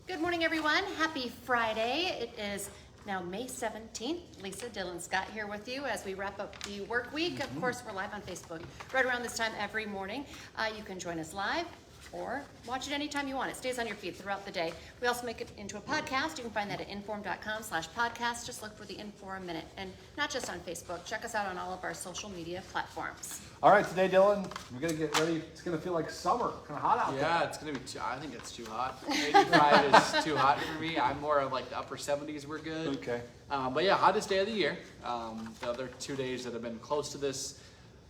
Good morning, everyone. Happy Friday. It is now May 17th. Lisa, Dylan, Scott here with you as we wrap up the work week. Of course, we're live on Facebook right around this time every morning. You can join us live or watch it anytime you want. It stays on your feed throughout the day. We also make it into a podcast. You can find that at inform.com/podcast. Just look for the Inform Minute. And not just on Facebook. Check us out on all of our social media platforms. All right, today, Dylan, we're going to get ready. It's going to feel like summer. Kind of hot out there. Yeah, it's going to be I think it's too hot. 85 is too hot for me. I'm more of like the upper 70s. We're good. Okay. But yeah, hottest day of the year. The other 2 days that have been close to this,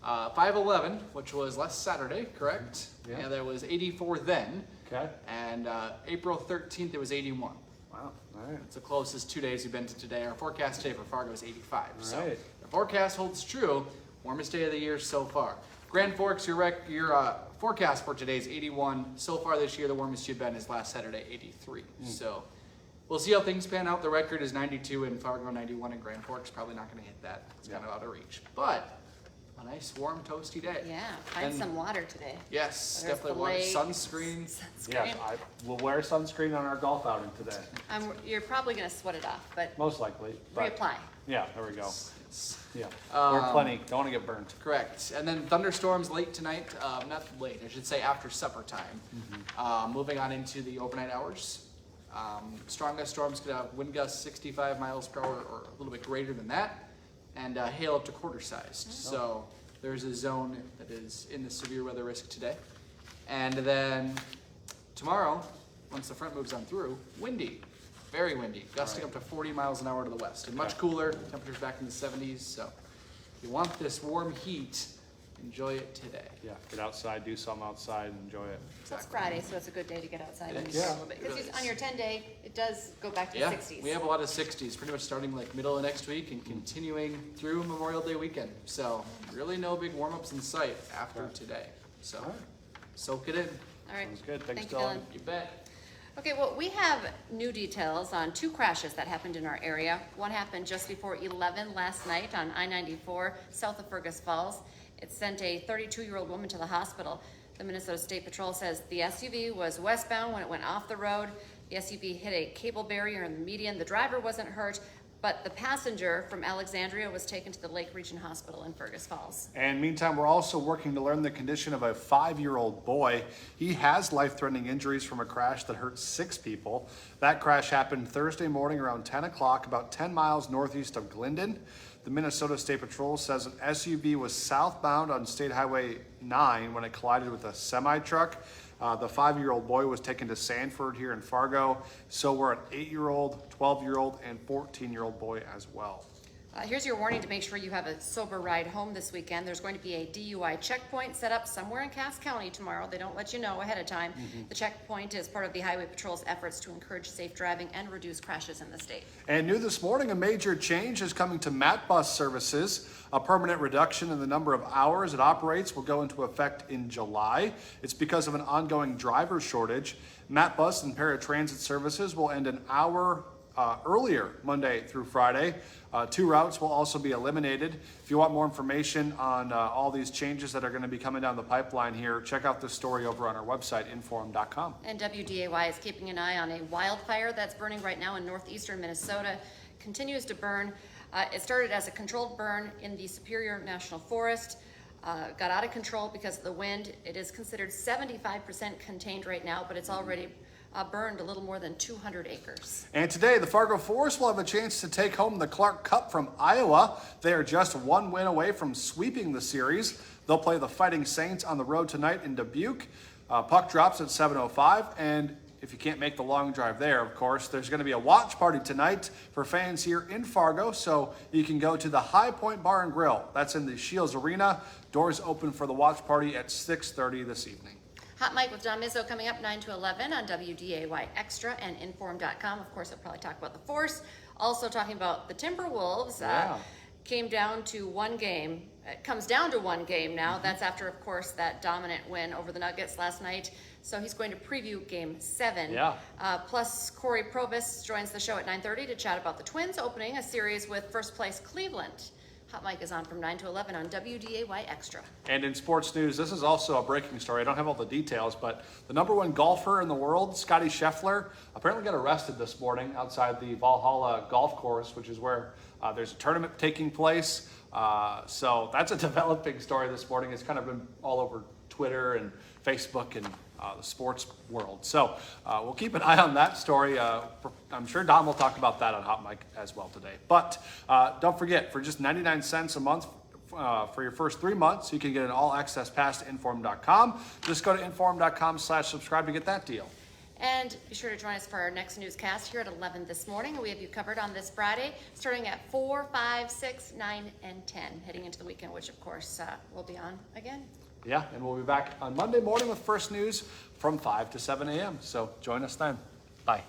5/11, which was last Saturday, correct? Yeah. And there was 84 then. Okay. And April 13th, it was 81. Wow. All right. It's the closest 2 days we've been to today. Our forecast today for Fargo is 85. So right. the forecast holds true. Warmest day of the year so far. Grand Forks, your forecast for today is 81. So far this year, the warmest you've been is last Saturday, 83. So we'll see how things pan out. The record is 92 in Fargo, 91 in Grand Forks. Probably not going to hit that. It's kind of out of reach. But a nice, warm, toasty day. Yeah, find some water today. Yes, There's definitely the water. lake. Sunscreen. Yes, I will wear sunscreen on our golf outing today. You're probably going to sweat it off, but Most likely. But reapply. yeah, there we go. Yeah. Um, Wear plenty. Don't want to get burnt. Correct. And then thunderstorms late tonight, not late, I should say after supper time. Moving on into the overnight hours. Strongest storms could have wind gusts 65 miles per hour or a little bit greater than that, and hail up to quarter sized. So there's a zone that is in the severe weather risk today. And then tomorrow, once the front moves on through, windy. Very windy, gusting up to 40 miles an hour to the west, and much cooler. Temperatures back in the 70s. So, if you want this warm heat, enjoy it today. Yeah, get outside, do something outside, and enjoy it. It's Friday, so it's a good day to get outside and It do is. a little bit. It really Because is. on your 10-day, it does go back to the 60s. We have a lot of 60s, pretty much starting like middle of next week and continuing through Memorial Day weekend. So, really no big warm-ups in sight after today. So, All right. soak it in. All right. Sounds good. Thanks, Thank you, Dylan. Dylan. You bet. Okay, well, we have new details on two crashes that happened in our area. One happened just before 11 last night on I-94 south of Fergus Falls. It sent a 32-year-old woman to the hospital. The Minnesota State Patrol says the SUV was westbound when it went off the road. The SUV hit a cable barrier in the median. The driver wasn't hurt, but the passenger from Alexandria was taken to the Lake Region Hospital in Fergus Falls. And meantime, we're also working to learn the condition of a 5-year-old boy. He has life-threatening injuries from a crash that hurt 6 people. That crash happened Thursday morning around 10 o'clock, about 10 miles northeast of Glendon. The Minnesota State Patrol says an SUV was southbound on State Highway 9 when it collided with a semi-truck. The 5-year-old boy was taken to Sanford here in Fargo. So were an 8-year-old, 12-year-old, and 14-year-old boy as well. Here's your warning to make sure you have a sober ride home this weekend. There's going to be a DUI checkpoint set up somewhere in Cass County tomorrow. They don't let you know ahead of time. The checkpoint is part of the Highway Patrol's efforts to encourage safe driving and reduce crashes in the state. And new this morning, a major change is coming to MAT bus services. A permanent reduction in the number of hours it operates will go into effect in July. It's because of an ongoing driver shortage. MAT bus and paratransit services will end an hour earlier Monday through Friday. 2 routes will also be eliminated. If you want more information on all these changes that are going to be coming down the pipeline here, check out this story over on our website, inform.com. And WDAY is keeping an eye on a wildfire that's burning right now in northeastern Minnesota. Continues to burn. It started as a controlled burn in the Superior National Forest. Got out of control because of the wind. It is considered 75% contained right now, but it's already burned a little more than 200 acres. And today, the Fargo Forest will have a chance to take home the Clark Cup from Iowa. They are just 1 win away from sweeping the series. They'll play the Fighting Saints on the road tonight in Dubuque. Puck drops at 7:05, and if you can't make the long drive there, of course, there's going to be a watch party tonight for fans here in Fargo, so you can go to the High Point Bar and Grill. That's in the Shields Arena. Doors open for the watch party at 6:30 this evening. Hot Mike with John Mizzo coming up 9 to 11 on WDAY Extra and Inform.com. Of course, I'll probably talk about the Force. Also talking about the Timberwolves. Came down to one game. It comes down to one game now. That's after, of course, that dominant win over the Nuggets last night. So he's going to preview Game 7. Plus, Corey Provis joins the show at 9:30 to chat about the Twins opening a series with first place Cleveland. Hot Mike is on from 9 to 11 on WDAY Extra. And in sports news, this is also a breaking story. I don't have all the details, but the #1 golfer in the world, Scotty Scheffler, apparently got arrested this morning outside the Valhalla golf course, which is where there's a tournament taking place. So that's a developing story this morning. It's kind of been all over Twitter and Facebook and the sports world. So we'll keep an eye on that story. I'm sure Don will talk about that on Hot Mic as well today. But don't forget, for just 99 cents a month for your first 3 months, you can get an all-access pass to inform.com. Just go to inform.com/subscribe to get that deal. And be sure to join us for our next newscast here at 11 this morning. We have you covered on this Friday, starting at 4, 5, 6, 9, and 10, heading into the weekend, which of course will be on again. Yeah, and we'll be back on Monday morning with First News from 5 to 7 a.m. So join us then. Bye.